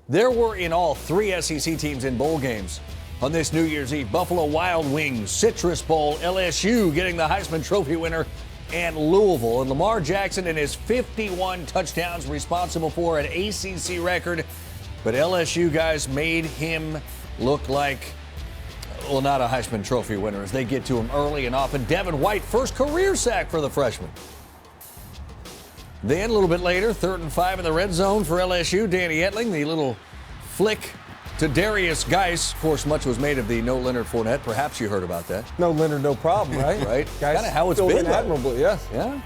There were in all 3 SEC teams in bowl games on this New Year's Eve. Buffalo Wild Wings, Citrus Bowl, LSU getting the Heisman Trophy winner, and Louisville. And Lamar Jackson and his 51 touchdowns responsible for an ACC record. But LSU guys made him look like, well, not a Heisman Trophy winner as they get to him early and often. Devin White, first career sack for the freshman. Then a little bit later, 3rd and 5 in the red zone for LSU. Danny Etling, the little flick to Derrius Guice. Of course, much was made of the no Leonard Fournette. Perhaps you heard about that. No Leonard, no problem, right? Right. Guys, kind of how it's been. Admirably, yes. Yeah.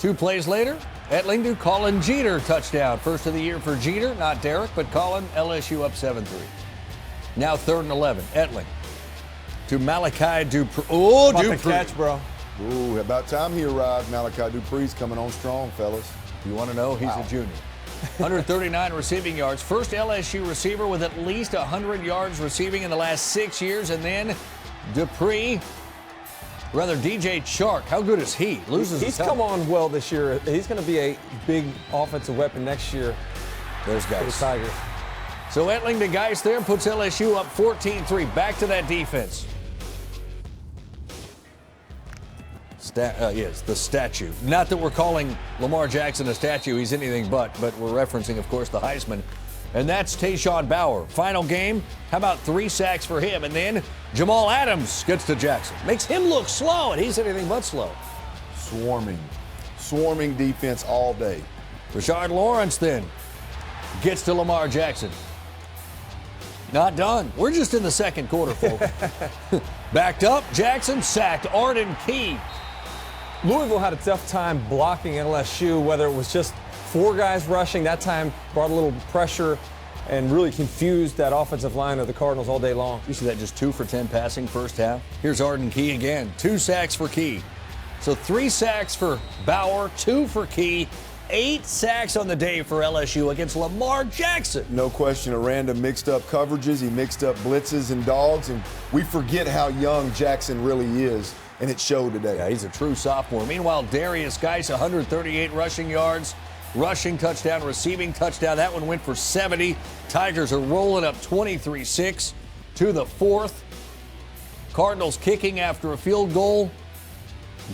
2 plays later, Etling to Colin Jeter touchdown. First of the year for Jeter, not Derek, but Colin. LSU up 7-3. Now 3rd and 11. Etling to Malachi Dupree. Oh, About Dupree. the catch, bro. Ooh, about time he arrived. Malachi Dupree's coming on strong, fellas. You want to know? He's a junior. 139 receiving yards. First LSU receiver with at least 100 yards receiving in the last 6 years. And then DJ Chark. How good is he? He's come on well this year. He's going to be a big offensive weapon next year. There's Guice. For the Tigers. So Etling to Guice there puts LSU up 14-3. Back to that defense. Yes, the statue. Not that we're calling Lamar Jackson a statue. He's anything but we're referencing, of course, the Heisman. And that's Tayshawn Bauer. Final game, how about 3 sacks for him? And then Jamal Adams gets to Jackson. Makes him look slow, and he's anything but slow. Swarming defense all day. Rashard Lawrence then gets to Lamar Jackson. Not done. We're just in the second quarter, folks. Backed up, Jackson sacked Arden Key. Louisville had a tough time blocking LSU, whether it was just 4 guys rushing. That time brought a little pressure and really confused that offensive line of the Cardinals all day long. You see that just 2 for 10 passing first half. Here's Arden Key again. 2 sacks for Key. So 3 sacks for Bauer, 2 for Key. 8 sacks on the day for LSU against Lamar Jackson. No question, Aranda mixed up coverages. He mixed up blitzes and dogs. And we forget how young Jackson really is. And it showed today. Yeah, he's a true sophomore. Meanwhile, Derrius Guice, 138 rushing yards, rushing touchdown, receiving touchdown. That one went for 70. Tigers are rolling up 23-6 to the 4th. Cardinals kicking after a field goal.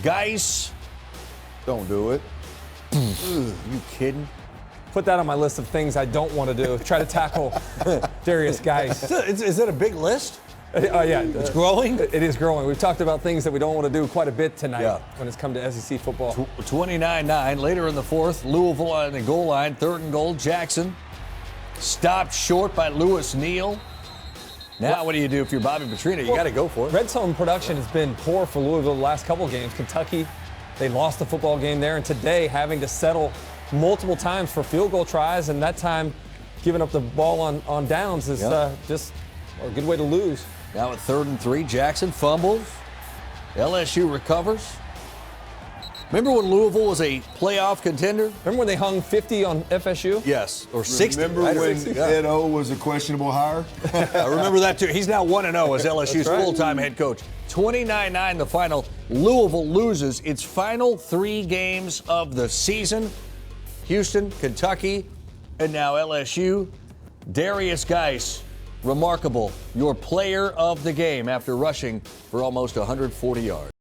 Guice. Don't do it. You kidding? Put that on my list of things I don't want to do. Try to tackle Derrius Guice. Is that a big list? Yeah, it's growing? It is growing. We've talked about things that we don't want to do quite a bit tonight when it's come to SEC football. 29-9. Later in the 4th, Louisville on the goal line. 3rd and goal. Jackson stopped short by Lewis Neal. Now what do you do if you're Bobby Petrino? You got to go for it. Red zone production has been poor for Louisville the last couple of games. Kentucky, they lost the football game there. And today having to settle multiple times for field goal tries. And that time giving up the ball on downs is just a good way to lose. Now at 3rd and 3, Jackson fumbles. LSU recovers. Remember when Louisville was a playoff contender? Remember when they hung 50 on FSU? Yes, or 60. Remember when Ed O was a questionable hire? I remember that too. He's now 1-0 as LSU's full-time head coach. 29-9 the final. Louisville loses its final 3 games of the season. Houston, Kentucky, and now LSU. Derrius Guice. Remarkable, your player of the game after rushing for almost 140 yards.